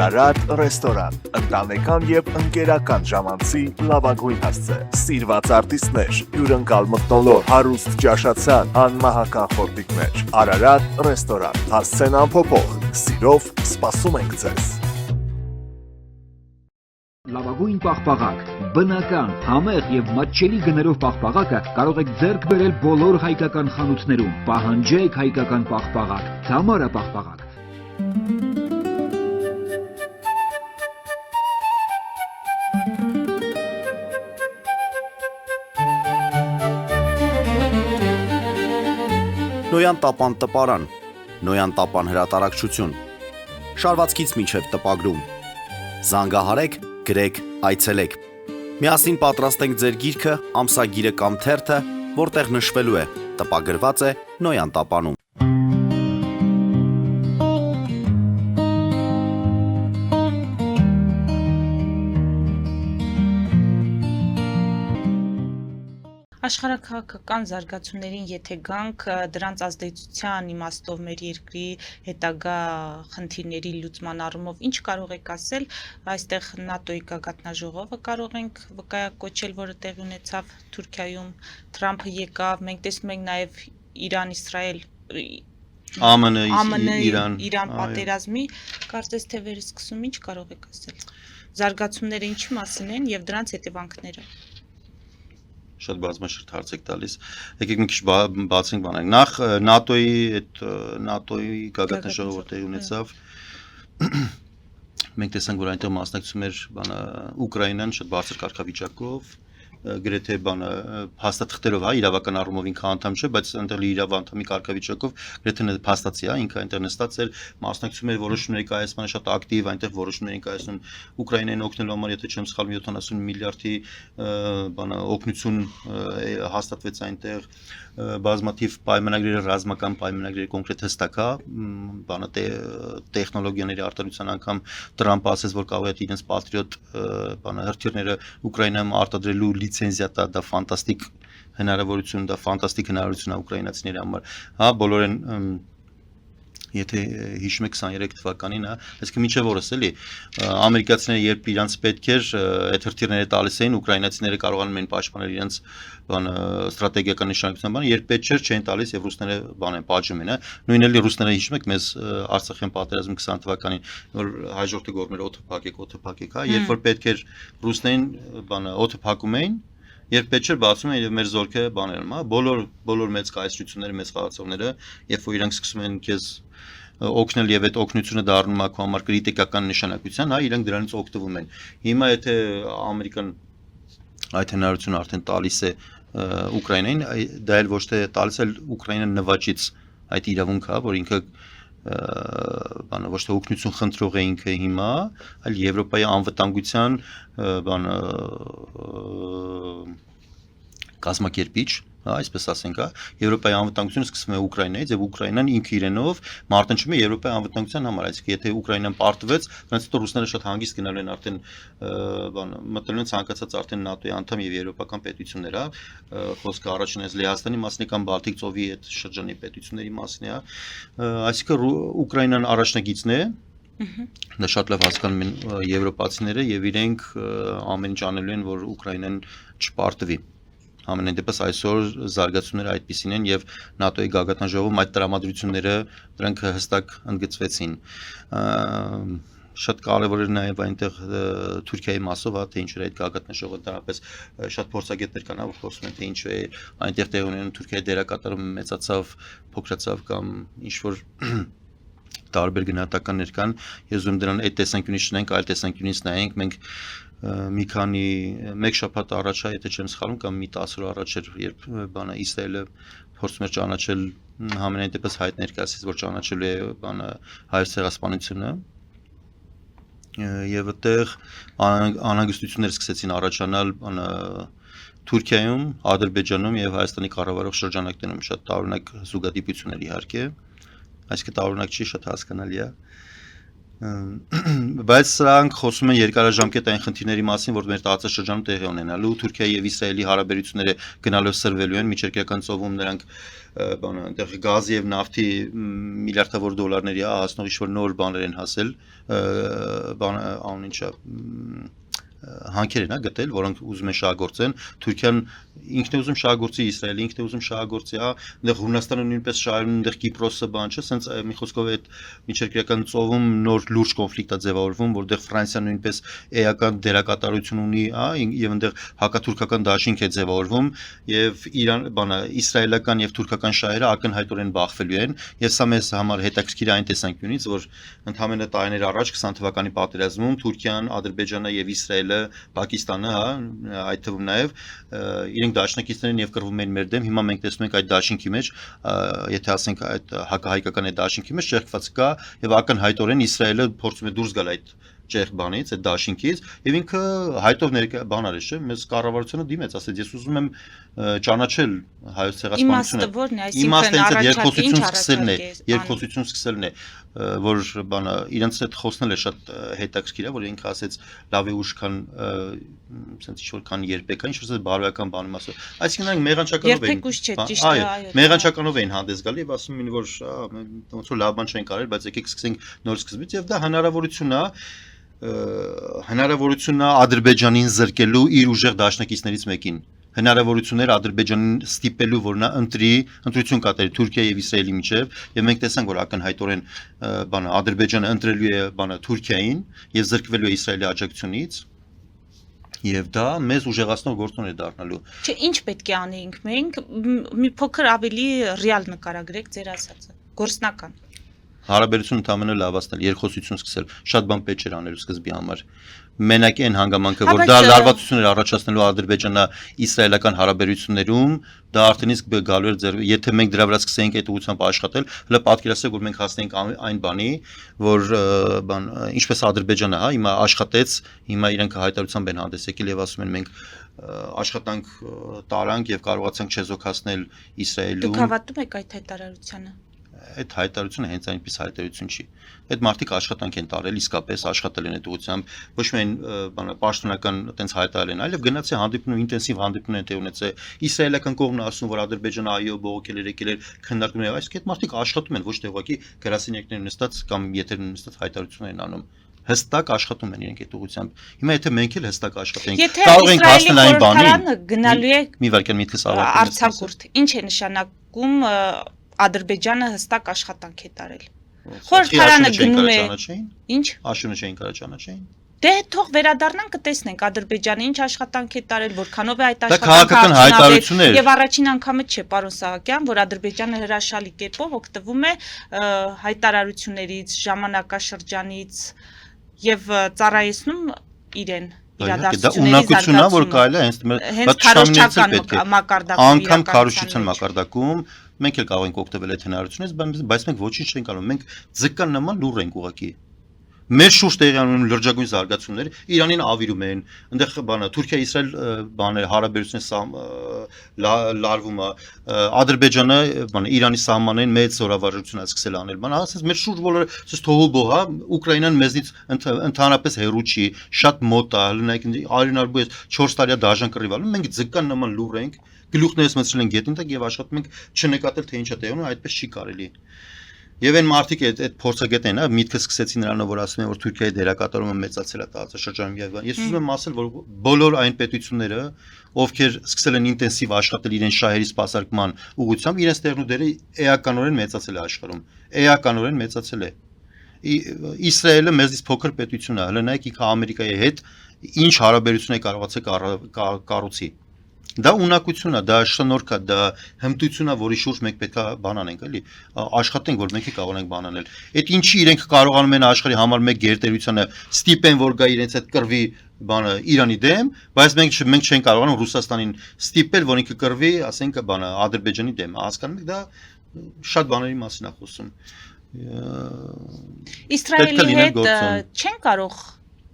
Արարատ ռեստորան, ընտանեկան եւ ընկերական ժամանցի լավագույն հասցե։ Սիրված արտիստներ, հյուրընկալ մթնոլորտ, հարուստ ճաշացան, անմահական խորտիկներ։ Արարատ ռեստորան, հասցեն անփոփոխ։ Սիրով սպասում ենք ձեզ։ Լավագույն պաղպաղակ, բնական, համեղ եւ մատչելի գներով պաղպաղակը կարող եք ձեռք բերել բոլոր հայկական խանութներում։ Պահանջեք հայկական պաղպաղակ, Թամարա պաղպաղակ։ Նոյան տապան տպարան, Նոյան տապան հրատարակչություն, շարվածքից մինչև տպագրում, զանգահարեք, գրեք, այցելեք, միասին պատրաստենք ձեր գիրքը, ամսագիրը կամ թերթը, որտեղ նշվելու է, տպագրված է Նոյան տապանում։ Աշխարհաքաղաքական զարգացումներին եթե գանք, դրանց ազդեցության իմաստով մեր երկրի հետագա խնդիրների լուծման առումով ինչ կարող եք ասել, այստեղ ՆԱՏՕ-ի գագաթնաժողովը կարող ենք վկայակոչել, որը տեղի ունեցավ Թուրքիայում, Թրամփը եկավ, մենք տեսնում ենք նաև Իրան-Իսրայել Իրան պատերազմի, կարծես թե վերսկսում, ինչ կարող եք ասել։ Զարգացումները ինչի մասին են եւ դրանց հետևանքները։ Շատ բազմաշերտ հարց եք տալիս։ Եկեք մի քիչ բացենք բանակ։ Նախ ՆԱՏՕ-ի գագաթնաժողովը որտեղ ունեցավ, մենք տեսանք, որ այնտեղ մասնակցում էր Ուկրաինան շատ բարձր կարգավիճակով, գրեթե փաստաթղթերով, իրավական առումով ինքը անդամ չէ, բայց այնտեղ իրավանդամի կարգավիճակով գրեթե փաստացի է, ինքը այնտեղ նստած էր, մասնակցում էր որոշումների կայացմանը շատ ակտիվ, այնտեղ որոշումներ են կայացնում Ուկրաինային օգնելու համար, եթե չեմ սխալվում 70 միլիարդի օգնություն հաստատվեց այնտեղ, բազմաթիվ պայմանագրեր, ռազմական պայմանագրեր կոնկրետ հստակ է, տեխնոլոգիաների արտադրության անգամ Տրամփը ասեց, որ կարող է իրենց Patriot հրթիռները Ուկրաինայում արտադրելու լիցենզիա տա, դա ֆանտաստիկ հնարավորություն, դա ֆանտաստիկ հնարավորություն է ուկրաինացիների համար։ Հա, բոլորեն եթե հիշում եք 23 թվականին, այսինքն մինչև օրս էլի ամերիկացիները երբ իրանց պետք էր այդ հրթիռները տալիս էին, ուկրաինացիները կարողանում են պաշտպանել իրենց ստրատեգիական նշանակության բանը, երբ պետք չէր չեն տալիս եւ ռուսները պատժում են, նույնն էլի ռուսները հիշում եք մեզ Արցախյան պատերազմի 20 թվականին, որ հաջորդը գորմերը օդը փակեք, հա, երբ որ պետք էր ռուսներին օդը փակում էին, երբ պետք չէր բացում են եւ մեր զորքը բաներում, հա, բոլոր մեծ կայացությունները, մեծ խաղացողները, երբ որ իրանք սկսում են քեզ օգնել եւ այդ օգնությունը դառնում է քո համար կրիտիկական նշանակության, հա, իրանք դրանից օգտվում են։ Հիմա եթե Ամերիկան այդ հնարավորությունը արդեն տալիս է Ուկրաինային, դա էլ ոչ թե տալիս է Ուկրաինան նվաճից այդ իրավունքը, որ ինքը ոչ թե օգնություն խնդրող է ինքը հիմա, այլ Եվրոպայի անվտանգության կազմակերպիչ, այսպես ասենք, Եվրոպայի անվտանգությունը սկսվում է Ուկրաինայից եւ Ուկրաինան ինքը իրենով մարտնչում է Եվրոպայի անվտանգության համար, այսինքն եթե Ուկրաինան պարտվեց, դրանից հետո ռուսները շատ հանգիստ գնալու են արդեն մտնելու են ցանկացած արդեն ՆԱՏՕ-ի անդամ եւ եվրոպական պետություններ, հա, խոսքը առաջին այս Լեհաստանի մասն է կամ Բալտիկ ծովի այդ շրջանի պետությունների մասն է, այսինքն Ուկրաինան առաջնագիծն է, դա շատ լավ հասկանում են եվրոպացիները եւ իրենք ամեն ինչ անելու են, որ Ուկրաինան չպարտվի։ Ամենայն դեպս այսօր զարգացումները այդպիսին են եւ ՆԱՏՕ-ի գագաթնաժողովում այդ տրամադրությունները դրանք հստակ ընդգծվեցին։ Շատ կարևոր էր նաեւ այնտեղ Թուրքիայի մասով, թե ինչ էր այդ գագաթնաժողովը, դրանպես շատ փորձագետներ կան, որ խոսում են թե ինչ է այնտեղ տեղ ունենում Թուրքիայի դերակատարում մեծացավ, փոքրացավ կամ ինչ որ տարբեր գնահատականներ կան, ես ուզում դրան այդ տեսանկյունից չնայենք, այլ տեսանկյունից նայենք, մենք մի քանի մեկ շաբաթ առաջ, եթե չեմ սխալվում, կամ մի 10 օր առաջ էր, երբ Իսրայելը փորձում էր ճանաչել համենայն դեպս հայտ ներկայացրեց, որ ճանաչելու է հայոց ցեղասպանությունը, եւ այդտեղ անհանգստություններ սկսեցին առաջանալ Թուրքիայում, Ադրբեջանում եւ Հայաստանի կառավարող շրջանակներում շատ տարօրինակ զուգադիպություններ իհարկե, այսինքն տարօրինակ չի, շատ հասկանալի է, Բայց սրանք խոսում են երկարաժամկետային խնդիրների մասին, որ մեր տարածաշրջանում տեղի ունենալու, Թուրքիայի եւ Իսրայելի հարաբերությունները գնալով սրվելու են, միջերկրական ծովում նրանք բանը այնտեղ գազի եւ նավթի միլիարդավոր դոլարների հասնող ինչ-որ նոր բաներ են հասել, բան անուն ինչա հանքեր են գտել, որոնք ուզում են շահագործեն, Թուրքիան ինքն է ուզում շահագործի, Իսրայելը ինքն է ուզում շահագործի, այնտեղ Հունաստանը նույնպես շահում, այնտեղ Կիպրոսը բան չէ, սենց մի խոսքով այդ միջերկրական ծովում նոր լուրջ կոնֆլիկտ է ձևավորվում, որտեղ Ֆրանսիան նույնպես էական դերակատարություն ունի, եւ այնտեղ հակաթուրքական դաշինք է ձևավորվում, եւ Իրան, բանը իսրայելական եւ թուրքական շահերը ակնհայտորեն բախվելու են, եւ սա մեզ համար հետաքրքիր է այն տեսանկյունից, որ ընդհանրապես տարիներ առաջ 20 թվականի պատերազմում Թուրքիան, Ադրբեջանը եւ Իսրայելը, Պակիստանը, այդ թվում նաեւ իրենք դաշնակիցներ են եւ կռվում են մեր դեմ, հիմա մենք տեսնում ենք այդ դաշինքի մեջ, եթե ասենք այդ հակահայկական այդ դաշինքի մեջ ճեղքված կա եւ ակնհայտորեն Իսրայելը փորձում է դուրս գալ այդ ճեղք բանից, այդ դաշինքից եւ ինքը հայտով բան արեց, չէ՞, մեզ կառավարությունը դիմեց, ասեց ես ուզում եմ ճանաչել հայոց ցեղասպանությունը։ Իմաստը ո՞րն է, այսինքն երկխոսություն սկսելն է, որ բանը իրենց հետ խոսնել է շատ հետաքրքիր է, որ ինքը ասեց լավ է ուշ քան sense ինչ-որ քան երբեք, ինչ-որ բարոյական բանում ասել։ Այսինքն նրանք մեղանչականով էին։ Երբեք ուշ չէ, ճիշտ է, այո, մեղանչականով էին հանդես գալի եւ ասում էին, որ ոնց որ լավ բան չեն կարել, բայց եկեք սկսենք նոր սկզբից եւ դա հնարավորություն է Ադրբեջանին զրկելու իր ուժեղ դաշնակիցներից մեկին։ Հնարավորություններ Ադրբեջանին ստիպելու, որ նա ընտրություն կատարի Թուրքիայի եւ Իսրայելի միջեւ, եւ մենք տեսանք, որ ակնհայտորեն բանը Ադրբեջանը ընտրելու է բանը Թուրքիային եւ զրկվելու է Իսրայելի աջակցությունից։ Եվ դա մեզ ուժեղացնող գործոն է դառնալու։ Չէ, ինչ պետք է անեինք մենք, մի փոքր ավելի ռեալ նկարագրեք ձեր ասածը, գործնական։ Հարաբերությունը ընդամենը լավացնել, երկխոսություն սկսել, շատ բան պետք էր անելու սկզբի համար։ Մենակ այն հանգամանքը, որ դա լարվածություններ առաջացնելու ադրբեջանա-իսրայելական հարաբերություններում, դա արդեն իսկ գալու էր ձեր, եթե մենք դրա վրա սկսեինք այդ ուղղությամբ աշխատել, հələ պատկերացրեք, որ մենք հասնենք այն բանի, որ բան, ինչպես Ադրբեջանը, հիմա աշխատեց, հիմա իրենք հայտարարությամբ են հանդես եկել եւ ասում են մենք աշխատանք տարանք եւ կարողացանք չեզոքացնել Իսրայելում։ Դուք հավատում եք այդ հայտարարությանը։ Այդ հայտարարությունը հենց այնպես հայտարարություն չի։ Այդ մարդիկ աշխատանք են տարել, իսկապես աշխատել են այդ ուղղությամբ, ոչ միայն բանը պաշտոնական այտենց հայտարարել են, այլև գնացի հանդիպում ինտենսիվ հանդիպումներ են տեղ ունեցել։ Իսրայելական կողմն ասում, որ Ադրբեջանը այո բողոքել էր եկել էր քննարկում էր, այսինքն այդ մարդիկ աշխատում են, ոչ թե ուղղակի գրասենյակներ նստած կամ եթեր նստած հայտարարություններ են անում։ Հստակ աշխատում են իրենք այդ ուղղությամբ։ Հիմա եթե մենք էլ հստակ աշխատենք, կարող ենք հասնել այն բանին։ Գնալու է մի վարքան միտքս ավարտել։ Արցախուրդ, ինչ է նշանակում Ադրբեջանը հստակ աշխատանք է տարել։ Խորհրդարանը գնում է։ Ինչ? Աշունը չէին կարա ճանաչեին։ Դե թող վերադառնանք կտեսնենք Ադրբեջանը ինչ աշխատանք է տարել, որքանով է այդ աշխատանքը քաղաքական հայտարարություններ։ Եվ առաջին անգամը չէ, պարոն Սահակյան, որ Ադրբեջանը հրաշալի կերպով օգտվում է հայտարարություններից, ժամանակաշրջանից եւ ծառայեցնում իրեն իրադարձությունների զարգացումը։ Դա ունակությունն է, որ կարելի է հենց քարոզչական մակարդակում, անգամ քարոզչության մակարդակում մենք էլ կարող ենք օգտվել այդ հնարավորությունից, բայց մենք ոչինչ չենք կարող, մենք ձկան նման լուր ենք ուղղակի։ Մեր շուրջ տեղի ունեն լրջագույն զարգացումներ, Իրանին ավիրում են, այնտեղ բանը Թուրքիա-Իսրայել բաներ հարաբերություններ լարվում է, Ադրբեջանը բանը Իրանի սահմանային մեծ զորավարժություն է սկսել անել, բանը ասես մեր շուրջ բոլորը ասես թողուբոհ է, Ուկրաինան մեզնից ընդհանրապես հեռու չի, շատ մոտ է, հլնայք արյունարբու 4 տարիա դաժան կռիվալում, մենք ձկան նման լուր ենք, գլուխներս մտցրել են գետնին տակ եւ աշխատում ենք չնկատել թե ինչ է տեղի ունենում, այդպես չի կարելի։ Եվ այն մարդիկ այդ փորձագետն են, միտքը սկսեցին նրանով, որ ասում են, որ Թուրքիայի դերակատարումը մեծացել է տարածաշրջանում եւ ես ուզում եմ ասել, որ բոլոր այն պետությունները, ովքեր սկսել են ինտենսիվ աշխատել իրեն շահերի սպասարկման ուղղությամբ, իրենց տեղն ու դերը էականորեն մեծացել է աշխարհում։ Էականորեն մեծացել է։ Իսրայելը մեզից փոքր պետություն է, հələ նայեք ինքը Ամերիկայի հետ ինչ հարաբերություն է կարողացել կառուցի։ Դա ունակություն է, դա շնորհք է, դա հմտություն է, որի շուրջ մենք պետք է բան անենք, էլի, աշխատենք, որ մենք կարողանանք բան անել։ Այդ ինչի իրենք կարողանում են աշխարհի համար մեկ գերտերությանը ստիպեն, որ գա իրենց այդ կռվի բանը Իրանի դեմ, բայց մենք չենք կարողանում Ռուսաստանին ստիպել, որ ինքը կռվի, ասենք բանը Ադրբեջանի դեմ։ Հասկանում եք, դա շատ բաների մասին է խոսում։ Իսրայելի հետ չեն կարող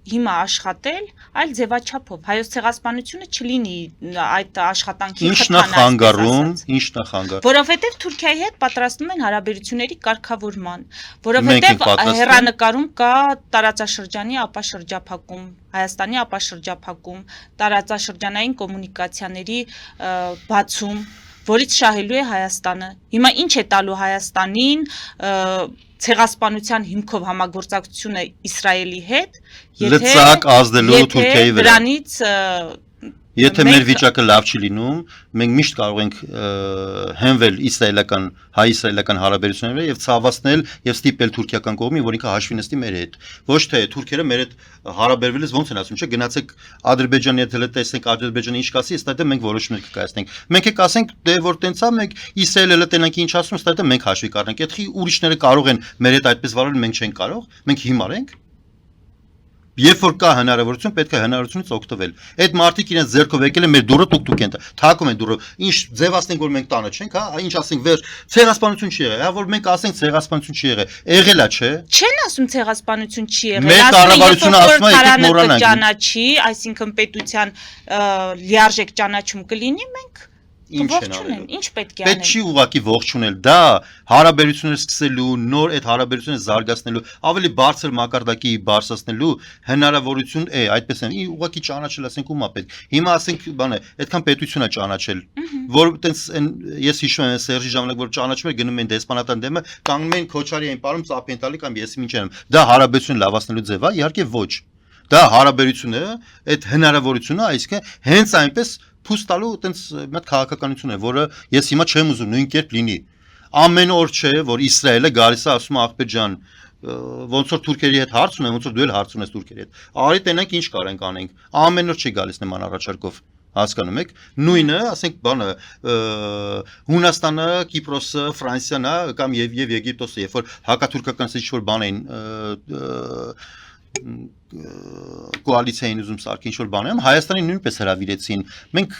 հիմա աշխատել այլ ձևաչափով հայոց ցեղասպանությունը չլինի այդ աշխատանքի Ինչն է խանգարում, ինչն է խանգարում։ Որովհետև Թուրքիայի հետ պատրաստվում են հարաբերությունների կարգավորման, Մենք որովհետև ենք պատրաստվում։ հեռանկարում կա տարածաշրջանի ապաշրջափակում, Հայաստանի ապաշրջափակում, տարածաշրջանային կոմունիկացիաների բացում, որից շահելու է Հայաստանը։ Հիմա ինչ է տալու Հայաստանին ցեղասպանության հիմքով համագործակցությունը Իսրայելի հետ, Լծակ ազդելու Թուրքիայի վրա։ Դրանից Եթե մեր վիճակը լավ չի լինում, մենք միշտ կարող ենք հենվել հայ-իսրայելական հարաբերությունները եւ ցավացնել եւ ստիպել թուրքիական կողմին, որ ինքը հաշվի նստի մեր հետ։ Ոչ թե թուրքերը մեր հետ հարաբերվելիս ոնց են ասում, չէ, գնացեք Ադրբեջանի հետ հենց տեսնենք Ադրբեջանը ինչ կասի, ըստ այդմ մենք որոշումներ կկայացնենք։ Մենք եք ասենք, դե որ տենց է, մենք Իսրայելը տենանք ինչ ասում, ըստ այդմ մենք հաշվի կառնենք։ Եթե ուրիշները կարող են մեր հետ այդպես վարել, մենք չենք կարող, մենք հիմար ենք։ Երբ որ կա հնարավորություն, պետք է հնարավորությունից օգտվել։ Այդ մարդիկ իրենց ձեռքով եկել են մեր դուրը տուկ-տուկ են, թակում են դուրը։ Ինչ ձևացնենք, որ մենք տանը չենք, հա, ինչ ասենք, վեր ցեղասպանություն չի եղել, հա, որ մենք ասենք ցեղասպանություն չի եղել։ Եղել է, չէ։ Չեն ասում ցեղասպանություն չի եղել, Մեր կառավարությունը ասում է, եկեք մոռանանք։ ճանաչի, այսինքն պետության լիարժեք ճանաչում կլինի, մենք Ինչ են ողջունեն, անելու։ ինչ պետք է Պետք չի ուղակի ողջունել, դա հարաբերություններ սկսելու, նոր այդ հարաբերությունները զարգացնելու, ավելի բարձր մակարդակի բարձրացնելու հնարավորություն է, այդպես են, ուղակի ճանաչել, ասենք ումա պետք։ Հիմա ասենք, բանը, այդքան պետությունա ճանաչել, որ տենց ես հիշում եմ Սերժի ժամանակ, որ ճանաչում էր գնում են դեսպանատան դեմը, կանգնում են Քոչարի այն պարում ծափ են տալի կամ ես ինչ եմ։ Դա հարաբերություն լավացնելու ձև է, իհարկե ոչ։ Դա հարաբերությունը, այդ հնարավորությունը, այսինքն հենց այնպես փուս տալու այտենց մի հատ քաղաքականություն է, որը ես հիմա չեմ ուզում նույն կերպ լինի։ Ամեն օր չէ, որ Իսրայելը գալիս է ասում աղբեր ջան, ոնց որ թուրքերի հետ հարց ունեմ, ոնց որ դու էլ հարց ունես թուրքերի հետ։ Արի տենանք ինչ կարենք անենք։ Ամեն օր չի գալիս նման առաջարկով։ Հասկանում եք։ Նույնը, ասենք, բանը Հունաստանը, Կիպրոսը, Ֆրանսիան, կամ եւ Եգիպտոսը, երբ որ հակաթուրքական ինչ որ բան էին կոալիցիային ուզում սարքի ինչ-որ բան եմ, Հայաստանի նույնպես հրավիրեցին, մենք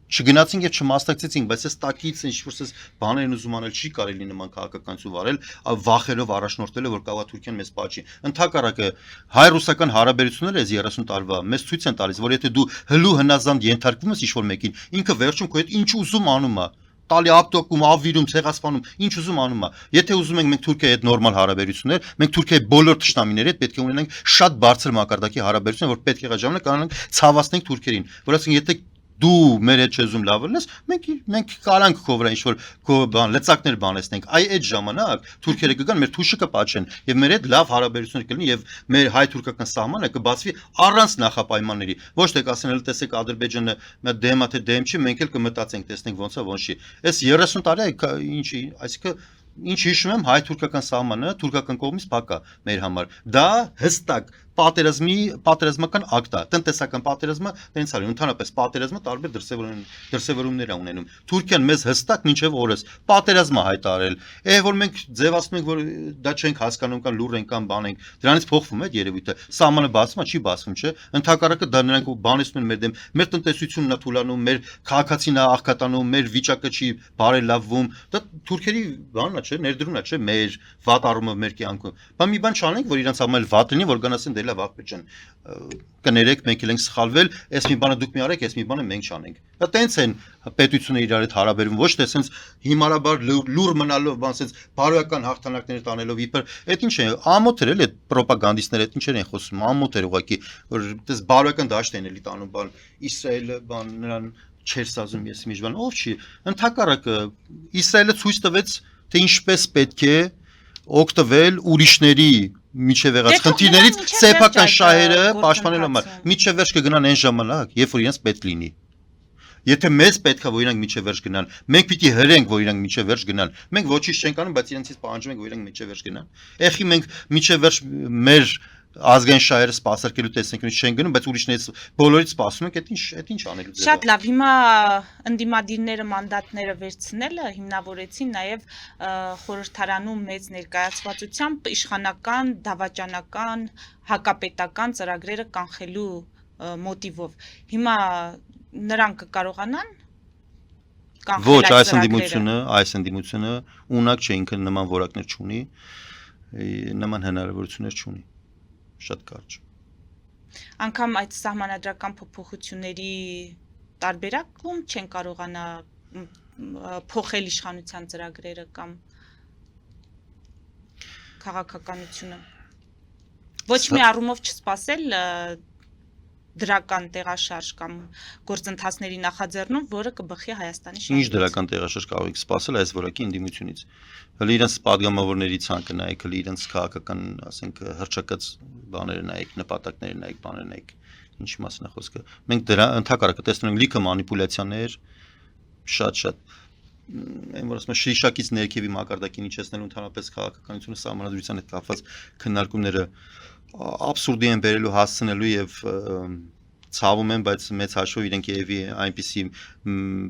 չգնացինք եւ չմասնակցեցինք, բայց այս տակից ինչ-որ բաներ են ուզում անել, չի կարելի նման քաղաքականություն վարել, վախերով առաջնորդելով, որ կավա Թուրքիան մեզ պաճի։ Ընդհակառակը հայ-ռուսական հարաբերությունները այս 30 տարվա մեզ ցույց են տալիս, որ եթե դու հլու հնազանդ ենթարկվում ես ինչ-որ մեկին, ինքը վերջում քո հետ ինչ ուզում անում է, տալի ապտոկում, ավիրում, ցեղասպանում, ինչ ուզում անում է։ Եթե ուզում ենք մենք Թուրքիայի հետ նորմալ հարաբերություններ, մենք Թուրքիայի բոլոր թշնամիների հետ պետք է ունենանք շատ բարձր մակարդակի հարաբերություններ, որ պետք է ժամանակ կարողանանք ցավացնենք թուրքերին։ Որ ասենք եթե դու մեր հետ չեզում լավ լնես, մենք կարանք քո վրա ինչ-որ բան լծակներ բանեցնենք։ Այ այդ ժամանակ թուրքերը կգան, մեր թուշը կպաչեն եւ մեր հետ լավ հարաբերություններ կլինի եւ մեր հայ-թուրքական սահմանը կբացվի առանց նախապայմանների։ Ոչ թե կասեն էլ տեսեք Ադրբեջանը մի դեմ է թե դեմ չի, մենք էլ կմտածենք, տեսնենք ոնց է ոնց չի։ Այս 30 տարի ինչի, այսինքն ինչ հիշում եմ հայ-թուրքական սահմանը թուրքական կողմից փակ է մեր համար։ Դա հստակ պատերազմական ակտ է, տնտեսական պատերազմը տենց արի, ընդհանրապես պատերազմը տարբեր դրսևորումներ է ունենում։ Թուրքիան մեզ հստակ մինչև օրս պատերազմ է հայտարարել։ Որ մենք ձևացնում ենք, որ դա չենք հասկանում կամ լուր ենք կամ բան ենք, դրանից փոխվում է այդ երևույթը։ Սահմանը բացվում է, չի բացվում, չէ։ Ընդհակառակը դա նրանք բանեցնում են մեր դեմ, մեր տնտեսությունն է թուլանում, մեր քաղաքացին է աղքատանում, մեր վիճակը չի բարելավվում։ Դա թուրքերի բանն է, չէ, ներդրումն է, չէ, մեր վատ առումով մեր կյանքում։ Բան մի բան չանենք, որ իրանց համար վատ լինի, որ գնացեն դե լավ աղբեր ջան, կներեք, մենք էլ ենք սխալվել, այս մի բանը դուք մի արեք, այս մի բանը մենք չանենք։ Դա տենց են պետությունները իրար հետ հարաբերվում, ոչ թե սենց հիմարաբար լուր մնալով, բան սենց բարոյական հաղթանակներ տանելով իբր, այդ ինչ է, ամոթեր էլ այդ ռոպագանդիստները այդ ինչեր են խոսում, ամոթեր ուղղակի, որ դες բարոյական դաշտ են էլի տանում, բան Իսրայելը, բան նրան չեր սազում, ես մի բան, ով չի, ընդհակառակը Իսրայելը ցույց տվեց, թե ինչպես պետք է օգտվել ուրիշների միջև եղած խնդիրներից սեփական շահերը պաշտպանելու համար։ Միջև վերջ կգնան այն ժամանակ, երբ որ իրենց պետք լինի։ Եթե մեզ պետք է որ իրանք միջև վերջ գնան, մենք պիտի հրենք որ իրանք միջև վերջ գնան։ Մենք ոչինչ չենք անում, բայց իրենցից պահանջում ենք որ իրանք միջև վերջ գնան։ Ეხի մենք միջև վերջ մեր ազգային շահերը սպասարկելու տեսանկյունից չեն գնում, բայց ուրիշներից բոլորից սպասում ենք, այդ ինչ անելու ձև։ Շատ լավ, հիմա ընդդիմադիրները մանդատները վերցնելը հիմնավորեցին նաև խորհրդարանում մեծ ներկայացվածությամբ իշխանական, դավաճանական, հակապետական ծրագրերը կանխելու մոտիվով։ Հիմա նրանք կկարողանան կանխել այս ծրագրերը։ Այս ընդդիմությունը ունակ չէ, ինքը նման որակներ չունի, նման հնարավորություններ չունի։ Շատ կարճ։ Շատ լավ, հիմա ընդդիմադիրները մանդատները վերցնելը հիմնավորեցին նաև խորհրդարանում մեծ ներկայացվածությամբ իշխանական, դավաճանական, հակապետական ծրագրերը կանխելու մոտիվով։ Հիմա նրանք կկարողանան կանխել այս ընդդիմությունը։ Այս ընդդիմությունը ունակ չէ, ինքը նման որակներ չունի, շատ կարճ։ անգամ այդ սահմանադրական փոփոխությունների տարբերակում չեն կարողանա փոխել իշխանության ծրագրերը կամ քաղաքականությունը։ Ոչ մի առումով չսպասել դրական տեղաշարժ կամ գործընթացների նախաձեռնում, որը կբխի Հայաստանի շահերից։ Ինչ դրական տեղաշարժ կարող եք սպասել այս որակի ընդդիմությունից։ Հələ իրենց падգամավորների ցանկը նայեք, հələ իրենց քաղաքական, ասենք, հրճակած բաները նայեք, նպատակները նայեք, բաները նայեք։ Ինչի մասին է խոսքը։ Մենք դրա ընդհակառակը տեսնում ենք լիքը մանիպուլյացիաներ, շատ այն որ ասում եմ շիշակից ներքևի մակարդակին իջեցնելու ընդհանրապես քաղաքականությունը սահմանադրության հետ կապված քննարկումները абսուրդի են բերելու հասցնելու եւ ցավում են, բայց մեծ հաշվով իրենք եւի այնպիսի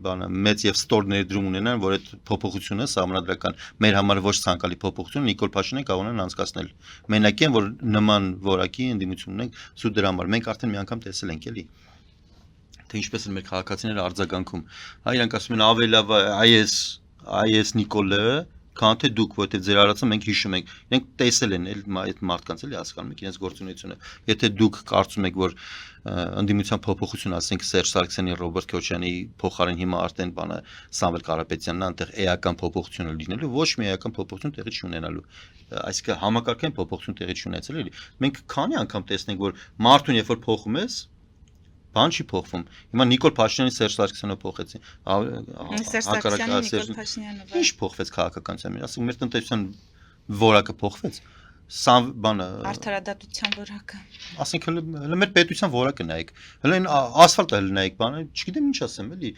բանը մեծ եւ ստոր ներդրում ունենան, որ այդ փոփոխությունը սահմանադրական մեր համար ոչ ցանկալի փոփոխություն Նիկոլ Փաշինյանը կարողանան անցկացնել։ Մենակ են, որ նման որակի ընդդիմություն ունենք սուտ դրա համար։ Մենք արդեն մի անգամ տեսել ենք, էլի։ Թե ինչպես են մեր քաղաքացիները արձագանքում։ Հա իրանք ասում են ավելի լավ այս Նիկոլը, քան թե դուք, որովհետև ձեր արածը մենք հիշում ենք։ Իրենք տեսել են այդ մարդկանց էլի հասկանում եք իրենց գործունեությունը։ Եթե դուք կարծում եք, որ ընդդիմության փոփոխություն, ասենք Սերժ Սարգսյանի, Ռոբերտ Քոչյանի փոխարեն հիմա արդեն բանը Սամվել Կարապետյանն այնտեղ էական փոփոխությունը լինելու, ոչ մի էական փոփոխություն տեղի չունենալու։ Այսինքն համակարգային փոփոխություն տեղի չունեցել էլի։ Մենք քանի անգամ տեսնենք, որ մարդուն երբ որ փոխում ես, բան չի փոխվում։ Հիմա Նիկոլ Փաշինյանի Սերժ Սարգսյանը փոխեցին։ Ինչ փոխվեց քաղաքականության մեջ։ Ասենք մեր տնտեսության որակը փոխվեց։ Սա բանը Արդարադատության որակը։ Ասենք հələ մեր պետության որակը նայեք։ Հələ այն ասֆալտը հələ նայեք, բանը, չգիտեմ ինչ ասեմ, էլի։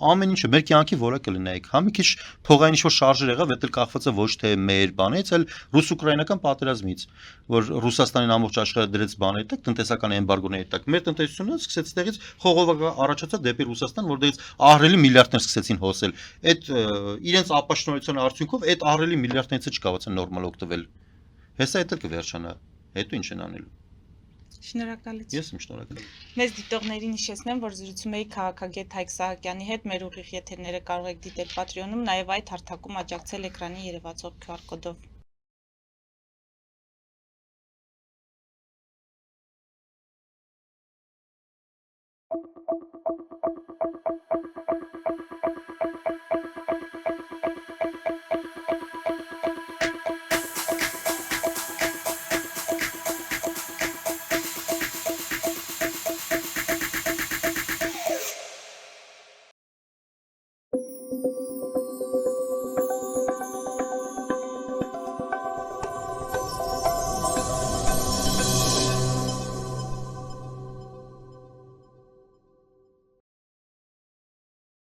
Ամեն ինչը մեր կյանքի որակը նայեք։ Հա մի քիչ փողային ինչ-որ շարժեր եղավ, դա էլ կախված է ոչ թե մեր բանից, այլ ռուս-ուկրաինական պատերազմից, որ Ռուսաստանին ամբողջ աշխարհը դրեց բաների տակ, տնտեսական էմբարգոների տակ։ Մեր տնտեսությունը սկսեց տեղից խողովակ առաջացավ դեպի Ռուսաստան, որտեղից ահռելի միլիարդներ սկսեցին հոսել։ Այդ իրենց ապաշնորհության արդյունքով այդ ահռելի միլիարդներից չկարողացան նորմալ օգտվել։ Հեսա դա կվերջանա։ Հետո ինչ են անելու։ Շնորհակալություն։ Ես եմ շնորհակալ։ Մեծ դիտողներին հիշեցնեմ, որ զրուցում էի քաղաքագետ Հայկ Սահակյանի հետ, մեր ուղիղ եթերները կարող եք դիտել Patreon-ում, նաև այդ հարթակում աջակցել էկրանի երևացող QR կոդով։